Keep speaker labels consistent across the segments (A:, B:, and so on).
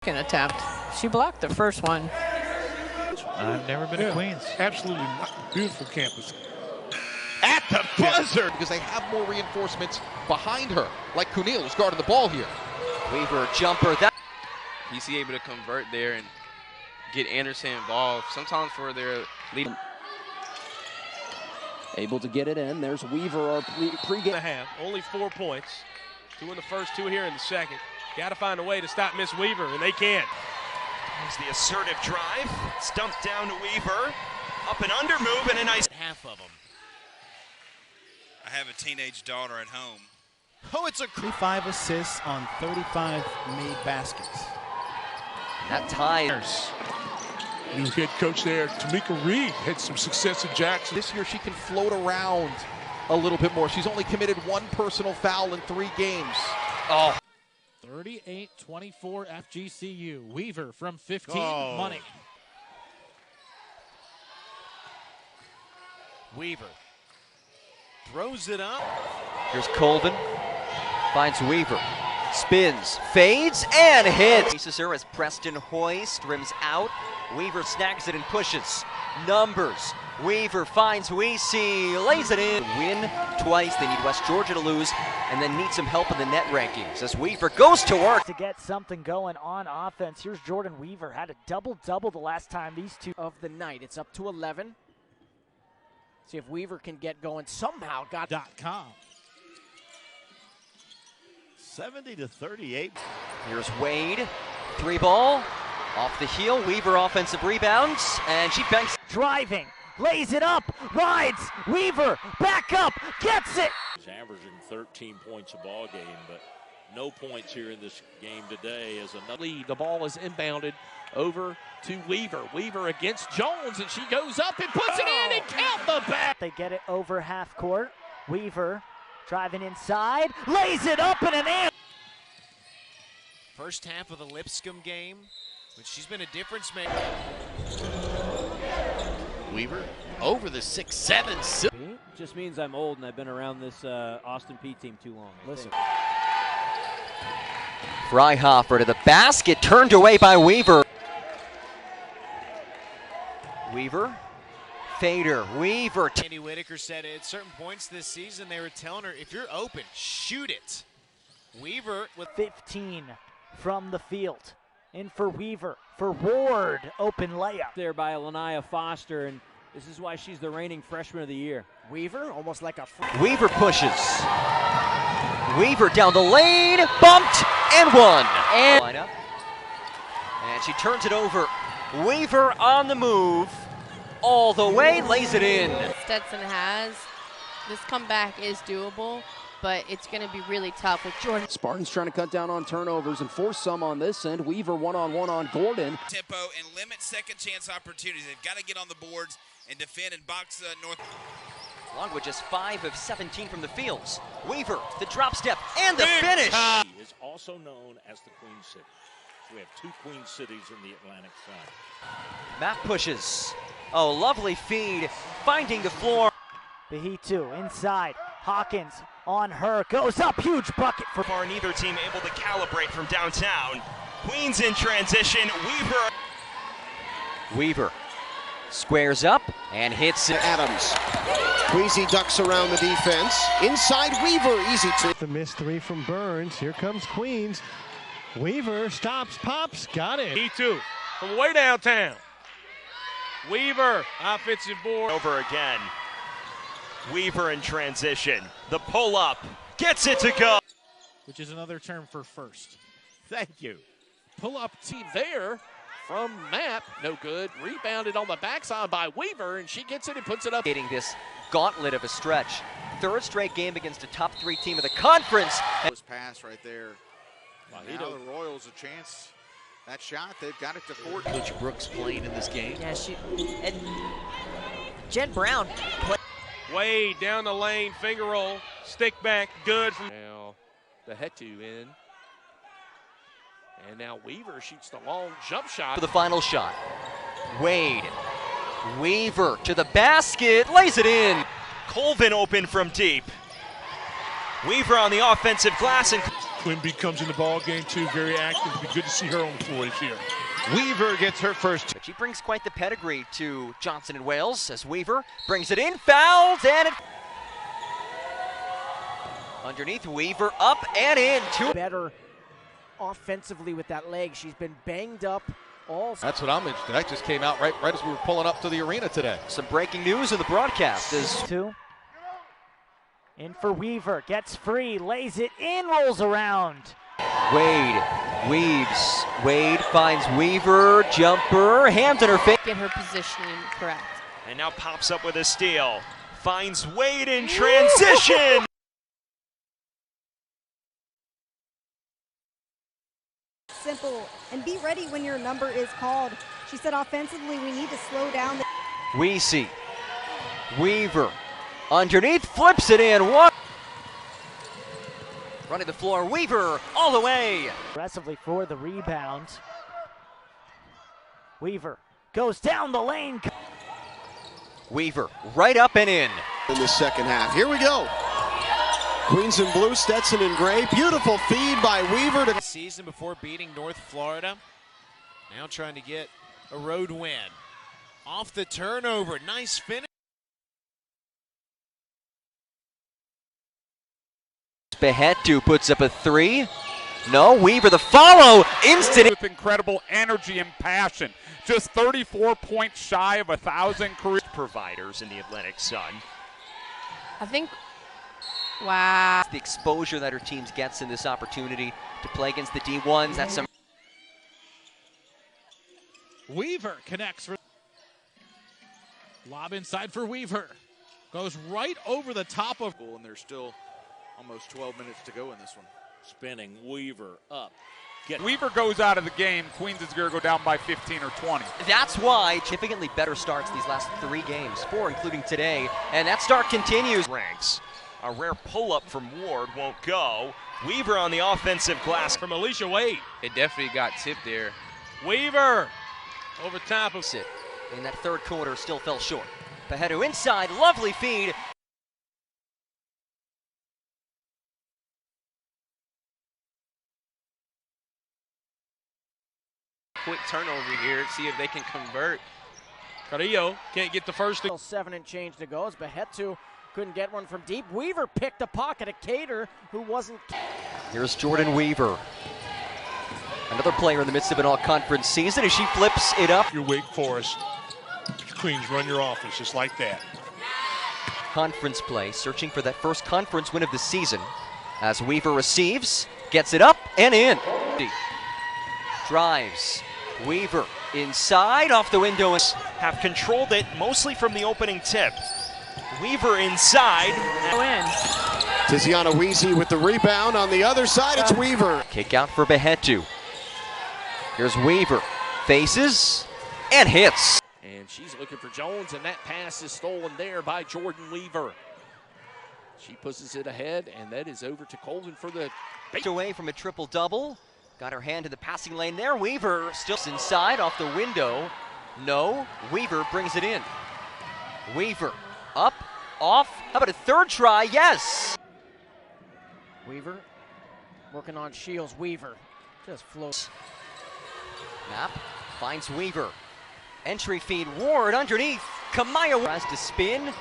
A: Second attempt. She blocked the first one.
B: I've never been to Queens.
C: Absolutely beautiful campus.
D: At the buzzer! Because they have more reinforcements behind her, like Kunil, who's guarding the ball here.
E: Weaver, jumper. That he's able to convert there and get Anderson involved, sometimes for their lead.
F: Able to get it in. There's Weaver, our pre-game.
G: Only 4 points. 2 in the first, 2 here in the second. Got to find a way to stop Miss Weaver, and they can't.
H: There's the assertive drive. It's dumped down to Weaver. Up and under move and a nice half of them.
I: I have a teenage daughter at home.
H: Oh, it's a
B: 35 assists on 35 made baskets.
E: That ties.
C: New head coach there, Tamika Reed, had some success at Jackson.
D: This year she can float around a little bit more. She's only committed 1 personal foul in 3 games.
E: Oh.
B: 38-24 FGCU. Weaver from 15, money.
H: Weaver throws it up.
E: Here's Colvin. Finds Weaver. Spins, fades, and hits. Faces her as Preston Hoist rims out. Weaver snags it and pushes. Numbers. Weaver finds Weesey, lays it in. Win twice. They need West Georgia to lose, and then need some help in the net rankings as Weaver goes to work.
J: To get something going on offense. Here's Jordyn Weaver. Had a double-double the last time these two.
A: Of the night. It's up to 11. See if Weaver can get going somehow.
B: .com.
I: 70-38.
E: Here's Wade. 3 ball. Off the heel. Weaver offensive rebounds. And she banks.
J: Driving. Lays it up. Rides. Weaver. Back up. Gets it.
K: He's averaging 13 points a ball game, but no points here in this game today as another
B: Lead. The ball is inbounded over to Weaver. Weaver against Jones, and she goes up and puts it in and count the back.
J: They get it over half court. Weaver driving inside. Lays it up and an in.
H: First half of the Lipscomb game, but she's been a difference maker.
I: Weaver over the 6'7".
F: Just means I'm old and I've been around this Austin P team too long. Listen.
E: Freihofer to the basket, turned away by Weaver. Weaver, fader, Weaver.
H: Andy Whitaker said at certain points this season they were telling her, if you're open, shoot it. Weaver with
J: 15 from the field. In for Weaver. For Ward, open layup.
F: There by Lanaya Foster, and this is why she's the reigning freshman of the year.
A: Weaver, almost like a...
E: Weaver pushes. Weaver down the lane, bumped, and one. And she turns it over. Weaver on the move, all the way, lays it in.
L: Stetson has. This comeback is doable, but it's going to be really tough with Jordyn.
F: Spartans trying to cut down on turnovers and force some on this end. Weaver one-on-one on Gordon.
I: Tempo and limit second chance opportunities. They've got to get on the boards and defend and box North.
E: Longwood just 5 of 17 from the fields. Weaver, the drop step, and the finish.
K: He is also known as the Queen City. We have 2 Queen Cities in the Atlantic side.
E: Matt pushes. Oh, lovely feed, finding the floor.
J: Behitu inside. Hawkins on her. Goes up. Huge bucket for
H: far. Neither team able to calibrate from downtown. Queens in transition.
E: Weaver squares up and hits it.
M: Adams. Queasy ducks around the defense. Inside Weaver. Easy to.
N: The missed 3 from Burns. Here comes Queens. Weaver stops, pops, got it.
G: E2 from way downtown. Weaver, offensive board.
H: Over again. Weaver in transition. The pull-up. Gets it to go.
B: Which is another term for first.
K: Thank you.
B: Pull-up team there from Mapp. No good. Rebounded on the backside by Weaver, and she gets it and puts it up.
E: Getting this gauntlet of a stretch. 3rd straight game against a top 3 team of the conference.
I: Was pass right there. Now the Royals a chance. That shot, they've got it to 4.
D: Coach Brooks playing in this game.
A: Yeah, and Jen Brown.
G: Wade down the lane, finger roll, stick back, good.
B: Now the Hetu in. And now Weaver shoots the long jump shot.
E: For the final shot. Wade. Weaver to the basket, lays it in.
H: Colvin open from deep. Weaver on the offensive glass and
C: Quimby comes in the ball game too, very active. It'll be good to see her on the floor this year.
M: Weaver gets her first.
E: She brings quite the pedigree to Johnson and Wales as Weaver brings it in, fouls, and it underneath. Weaver up and in.
A: Better offensively with that leg. She's been banged up all.
D: That's what I'm interested in. That just came out right as we were pulling up to the arena today.
E: Some breaking news in the broadcast is
J: two. In for Weaver, gets free, lays it in, rolls around.
E: Wade weaves. Wade finds Weaver, jumper, hands in her face.
L: Get her positioning correct.
H: And now pops up with a steal. Finds Wade in transition.
O: Simple, and be ready when your number is called. She said offensively we need to slow down.
E: We see Weaver underneath, flips it in. One. Running the floor, Weaver all the way.
J: Aggressively for the rebound. Weaver goes down the lane.
E: Weaver right up and in.
M: In the second half. Here we go. Queens in blue, Stetson in gray. Beautiful feed by Weaver. To
P: season before beating North Florida. Now trying to get a road win. Off the turnover. Nice finish.
E: Behetu puts up a three. No, Weaver the follow. Instant.
Q: With incredible energy and passion. Just 34 points shy of 1,000 career
H: providers in the Atlantic Sun.
L: I think, wow.
E: The exposure that her teams gets in this opportunity to play against the D1s. That's some.
R: Weaver connects. Lob inside for Weaver. Goes right over the top of.
I: And there's still almost 12 minutes to go in this one.
K: Spinning Weaver up.
Q: Weaver goes out of the game. Queens is going to go down by 15 or 20.
E: That's why significantly better starts these last 3 games, 4 including today, and that start continues.
H: Ranks. A rare pull-up from Ward won't go. Weaver on the offensive glass.
G: From Alicia Wade.
S: It definitely got tipped there.
G: Weaver over top of
E: it. In that third quarter, still fell short. Behetu inside, lovely feed.
S: Quick turnover here, see if they can convert.
G: Carrillo can't get the first.
A: 7 and change to go as Behetu couldn't get one from deep. Weaver picked a pocket of Cater, who wasn't.
E: Here's Jordyn Weaver. Another player in the midst of an all-conference season as she flips it up.
C: Your Wake Forest. Queens, run your offense just like that.
E: Conference play, searching for that first conference win of the season. As Weaver receives, gets it up and in. Drives. Weaver inside, off the window.
H: Have controlled it mostly from the opening tip. Weaver inside.
M: Tiziana Weezy with the rebound. On the other side, it's Weaver.
E: Kick out for Behetu. Here's Weaver. Faces and hits.
B: And she's looking for Jones, and that pass is stolen there by Jordyn Weaver. She pushes it ahead, and that is over to Colvin for the.
E: Away from a triple-double. Got her hand in the passing lane there. Weaver still inside, off the window. No, Weaver brings it in. Weaver up, off. How about a third try? Yes.
A: Weaver working on Shields. Weaver just floats.
E: Map finds Weaver. Entry feed, Ward underneath. Kamaya tries to spin.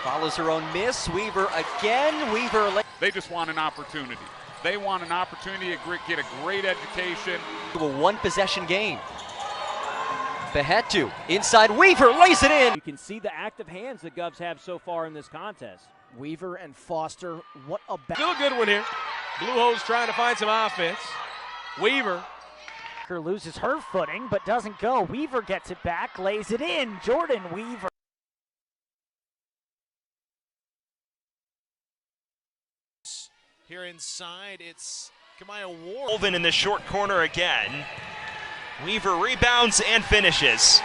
E: Follows her own miss. Weaver again. Weaver.
Q: They just want an opportunity. They want an opportunity to get a great education.
E: A 1-possession game. Behetu inside. Weaver lays it in.
T: You can see the active hands the Govs have so far in this contest.
A: Weaver and Foster, what a
G: still a good one here. Blue Hose trying to find some offense. Weaver
J: loses her footing but doesn't go. Weaver gets it back, lays it in. Jordyn Weaver.
P: Here inside, it's Kamaya Ward.
H: Colvin in the short corner again. Weaver rebounds and finishes.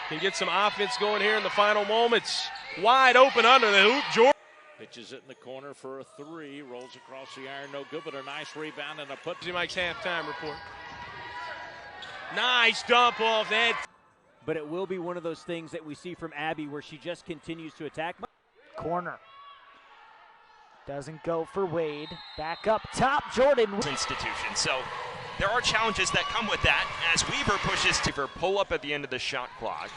G: Can get some offense going here in the final moments. Wide open under the hoop. Jordyn
K: pitches it in the corner for a 3. Rolls across the iron, no good, but a nice rebound and a put.
G: Mike's halftime report. Nice dump off that.
T: But it will be one of those things that we see from Abby where she just continues to attack.
J: Corner. Doesn't go for Wade. Back up top, Jordyn.
H: Institution. So there are challenges that come with that as Weaver pushes to pull up at the end of the shot clock.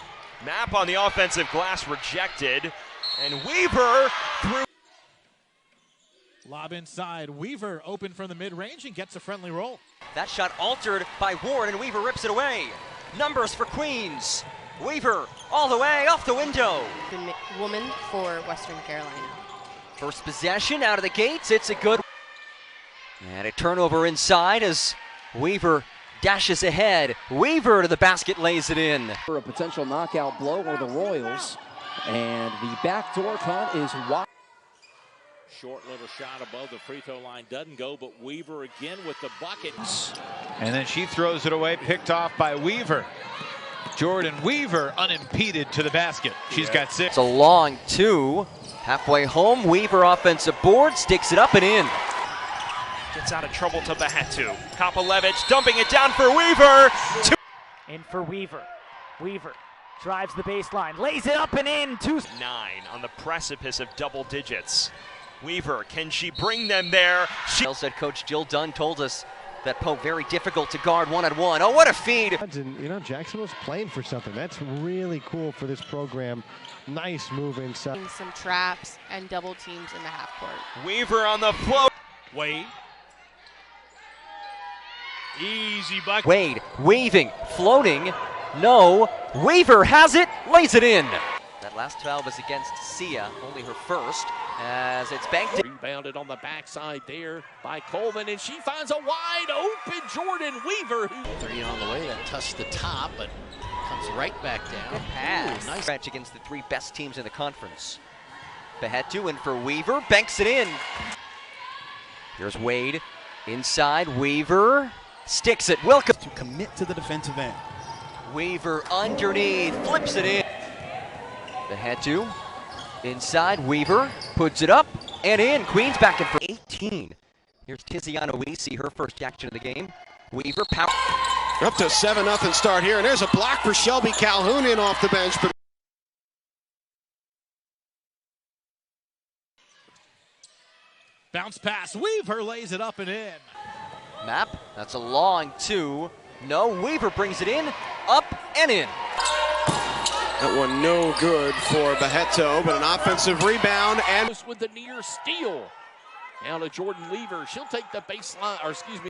H: Map on the offensive glass rejected, and Weaver through.
R: Lob inside. Weaver open from the mid-range and gets a friendly roll.
E: That shot altered by Ward, and Weaver rips it away. Numbers for Queens. Weaver all the way off the window.
L: The woman for Western Carolina.
E: First possession out of the gates. It's a good. And a turnover inside as Weaver dashes ahead. Weaver to the basket, lays it in.
F: For a potential knockout blow or the Royals. And the backdoor cut is wide.
K: Short little shot above the free throw line doesn't go, but Weaver again with the bucket.
U: And then she throws it away, picked off by Weaver. Jordyn Weaver unimpeded to the basket. She's got 6.
E: It's a long 2. Halfway home, Weaver offensive board, sticks it up and in.
H: Gets out of trouble to Bahetu. Kopalevich dumping it down for Weaver.
J: In for Weaver. Weaver drives the baseline, lays it up and in.
H: 9 on the precipice of double digits. Weaver, can she bring them there?
E: Head coach Jill Dunn told us that Pope very difficult to guard one-on-one. Oh, what a feed!
N: And, you know, Jackson was playing for something. That's really cool for this program. Nice move inside.
L: Some traps and double teams in the half court.
H: Weaver on the float.
G: Wade. Easy bucket.
E: Wade waving, floating. No. Weaver has it, lays it in. That last foul was against Sia, only her first, as it's banked.
B: Rebounded on the backside there by Coleman, and she finds a wide open Jordyn Weaver.
V: 3 on the way, that touched the top, but comes right back down.
E: Good pass.
V: Ooh, nice
E: Match against the 3 best teams in the conference. Bahetu in for Weaver, banks it in. Here's Wade, inside, Weaver, sticks it, Wilkins.
V: To commit to the defensive end.
E: Weaver underneath, flips it in. Bahetu, inside, Weaver, puts it up and in. Queens back in for 18. Here's Tiziana Weesey, her first action of the game. Weaver, power.
M: Up to 7-0 start here, and there's a block for Shelby Calhoun in off the bench. But
R: Bounce pass. Weaver lays it up and in.
E: Map, that's a long 2. No, Weaver brings it in, up and in.
M: That one no good for Bahetu, but an offensive rebound and
B: with the near steal. Now to Jordyn Weaver. She'll take the baseline, or excuse me.